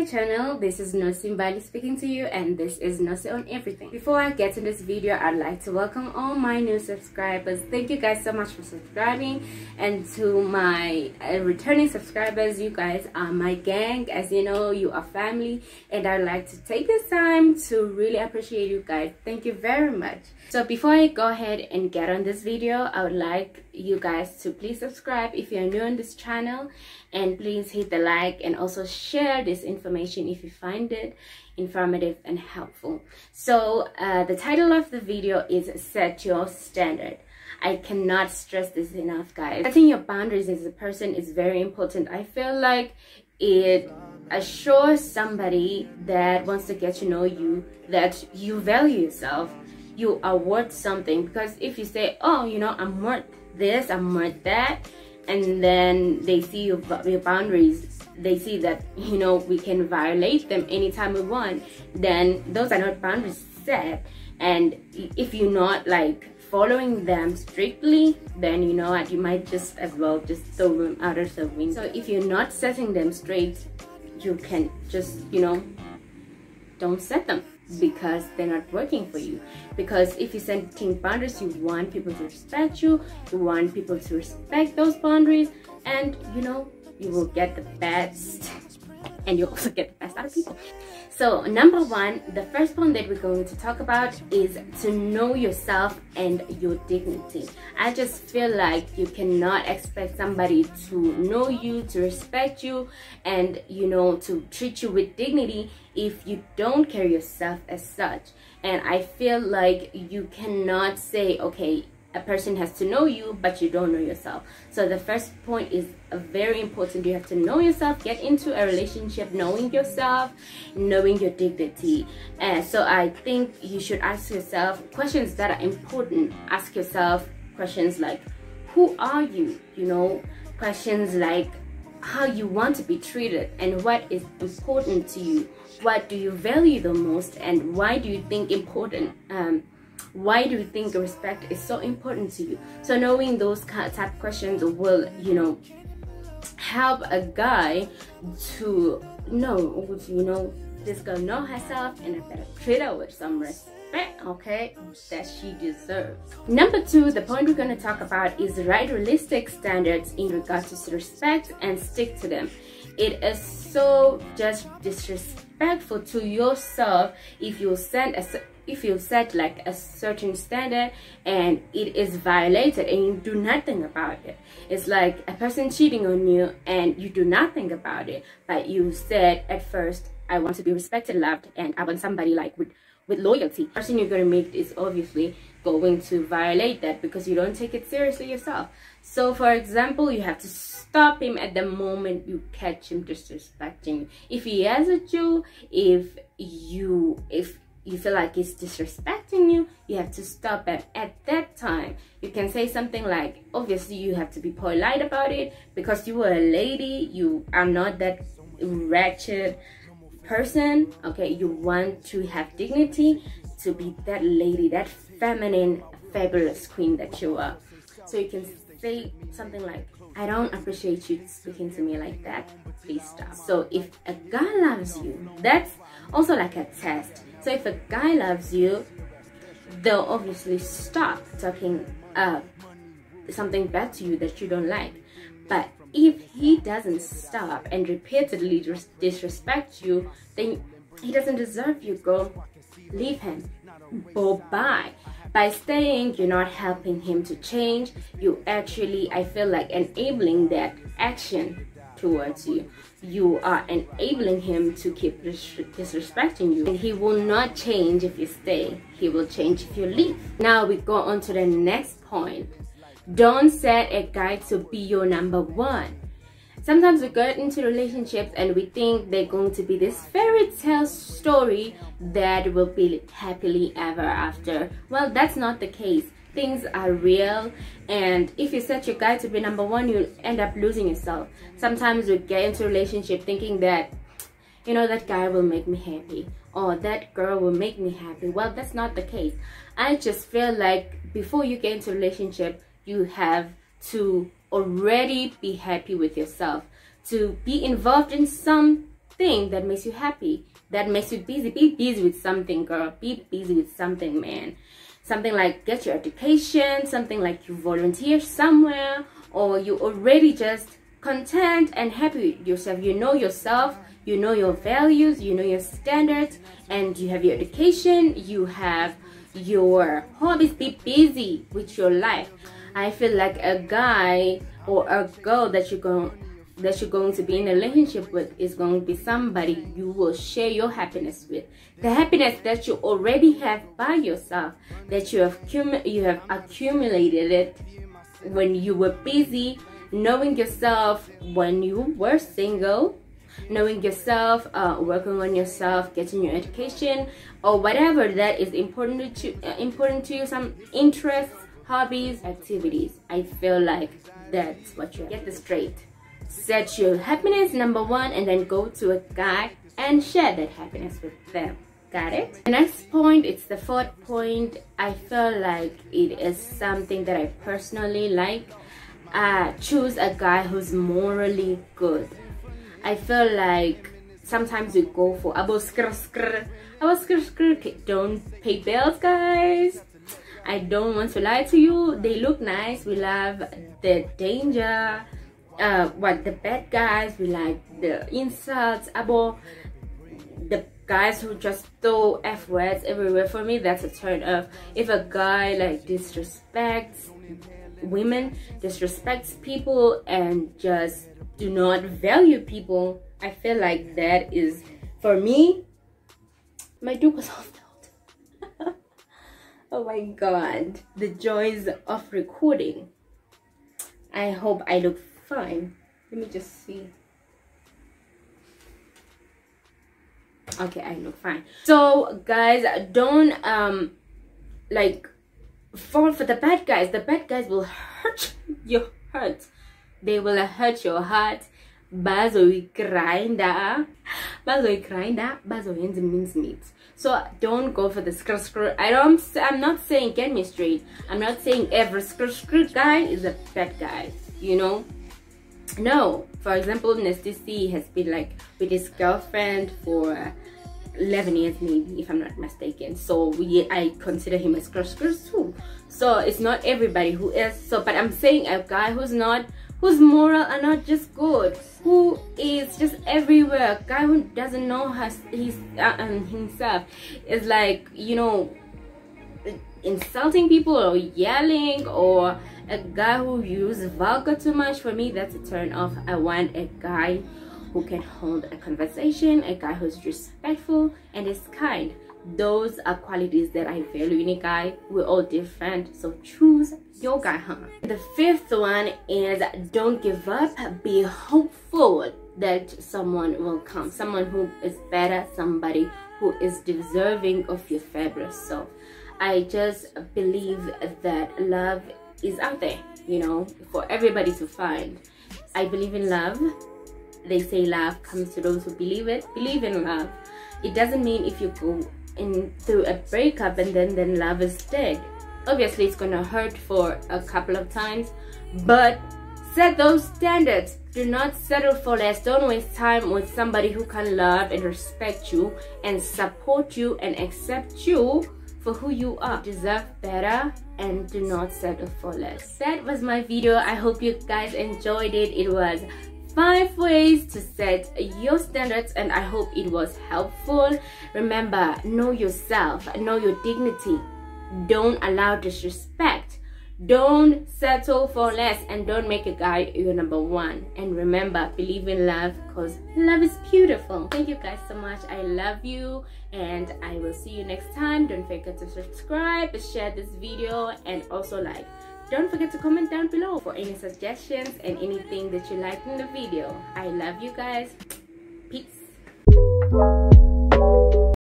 my channel. This is Nosi Mbali speaking to you, and this is Nosi on Everything. Before I get to this video, I'd like to welcome all my new subscribers. Thank you guys so much for subscribing, and to my returning subscribers, you guys are my gang. As you know, you are family, and I'd like to take this time to really appreciate you guys. Thank you very much. So before I go ahead and get on this video, I would like you guys to please subscribe if you're new on this channel, and please hit the like and also share this information if you find it informative and helpful. So the title of the video is Set Your Standard. I cannot stress this enough, guys. Setting your boundaries as a person is very important. I feel like it assures somebody that wants to get to know you that you value yourself, you are worth something. Because if you say, oh, you know, I'm worth this, I'm worth that, and then they see your boundaries, they see that, you know, we can violate them anytime we want, then those are not boundaries set. And if you're not like following them strictly, then you know what, you might just as well just throw them out of the window. So if you're not setting them straight, you can just, you know, don't set them, because they're not working for you. Because if you're setting boundaries, you want people to respect you, you want people to respect those boundaries, and you know, you will get the best, and you'll also get the best out of people. So number one, the first point that we're going to talk about is to know yourself and your dignity. I just feel like you cannot expect somebody to know you, to respect you, and you know, to treat you with dignity if you don't carry yourself as such. And I feel like you cannot say, okay, a person has to know you, but you don't know yourself. So the first point is very important. You have to know yourself, get into a relationship knowing yourself, knowing your dignity. So I think you should ask yourself questions that are important. Ask yourself questions like, who are you? You know, questions like how you want to be treated and what is important to you. What do you value the most, and why do you think why do you think respect is so important to you? So knowing those type of questions will, you know, help a guy to know, you know, this girl know herself, and I better treat her with some respect, okay, that she deserves. Number two, the point we're going to talk about is write realistic standards in regards to respect and stick to them. It is so just disrespectful to yourself if you set like a certain standard and it is violated and you do nothing about it. It's like a person cheating on you and you do nothing about it, but you said at first, I want to be respected, loved, and I want somebody like with loyalty. The person you're going to meet is obviously going to violate that because you don't take it seriously yourself. So for example, you have to stop him at the moment you catch him disrespecting you. If he yells at you, if you feel like he's disrespecting you, you have to stop it at that time. You can say something like, obviously you have to be polite about it because you are a lady, you are not that wretched person, okay? You want to have dignity, to be that lady, that feminine, fabulous queen that you are. So you can say something like, I don't appreciate you speaking to me like that, please stop. So if a guy loves you, that's also like a test. So if a guy loves you, they'll obviously stop talking something bad to you that you don't like. But if he doesn't stop and repeatedly disrespect you, then he doesn't deserve you, girl. Leave him. Bye. By staying, you're not helping him to change. You actually, I feel like, enabling that action towards you. You are enabling him to keep disrespecting you, and he will not change if you stay. He will change if you leave. Now we go on to the next point. Don't set a guy to be your number one. Sometimes we get into relationships and we think they're going to be this fairy tale story that will be happily ever after. Well, that's not the case. Things are real, and if you set your guy to be number one, you'll end up losing yourself. Sometimes we get into a relationship thinking that, you know, that guy will make me happy, or that girl will make me happy. Well, that's not the case. I just feel like before you get into a relationship, you have to already be happy with yourself. To be involved in some thing that makes you happy, that makes you busy. Be busy with something, girl. Be busy with something, man. Something like get your education, something like you volunteer somewhere, or you already just content and happy with yourself. You know yourself, you know your values, you know your standards, and you have your education, you have your hobbies. Be busy with your life. I feel like a guy or a girl that you're going to be in a relationship with is going to be somebody you will share your happiness with. The happiness that you already have by yourself, that you have accumulated it when you were busy knowing yourself, when you were single, knowing yourself, working on yourself, getting your education, or whatever that is important to you, some interests, hobbies, activities. I feel like that's what you get this straight. Set your happiness number one, and then go to a guy and share that happiness with them. Got it? The next point, it's the fourth point. I feel like it is something that I personally like. Choose a guy who's morally good. I feel like sometimes we go for abo skr, don't pay bills, guys. I don't want to lie to you. They look nice. We love the danger. The bad guys, we like the insults, abo, the guys who just throw F words everywhere. For me, that's a turn off. If a guy like disrespects women, disrespects people, and just do not value people, I feel like that is, for me, my dupe was off the Oh my god, the joys of recording. I hope I look fine. Let me just see. Okay, I look fine. So guys, don't like fall for the bad guys. The bad guys will hurt your heart. They will hurt your heart. Bazoikrinda means meat. So don't go for the skr. I'm not saying, get me straight, I'm not saying every skr guy is a bad guy, you know. No, for example, Nasty C has been like with his girlfriend for 11 years maybe, if I'm not mistaken. So I consider him a skr too. So it's not everybody who is. So but I'm saying a guy who's moral and not just good, who is just everywhere, a guy who doesn't know himself, is like, you know, insulting people or yelling, or a guy who uses vulgar too much. For me, that's a turn off. I want a guy who can hold a conversation, a guy who's respectful and is kind. Those are qualities that I value in a guy. We're all different, so choose your guy, huh? The fifth one is don't give up. Be hopeful that someone will come, someone who is better, somebody who is deserving of your fabulous self. I just believe that love is out there, you know, for everybody to find. I believe in love. They say love comes to those who believe it. Believe in love. It doesn't mean if you go through a breakup and then love is dead. Obviously it's gonna hurt for a couple of times, but set those standards. Do not settle for less. Don't waste time with somebody who can love and respect you and support you and accept you for who you are. You deserve better, and do not settle for less. That was my video. I hope you guys enjoyed it. It was 5 ways to set your standards, and I hope it was helpful. Remember, know yourself, know your dignity. Don't allow disrespect. Don't settle for less, and don't make a guy your number one. And remember, believe in love, because love is beautiful. Thank you guys so much. I love you, and I will see you next time. Don't forget to subscribe, share this video, and also like. Don't forget to comment down below for any suggestions and anything that you liked in the video. I love you guys. Peace.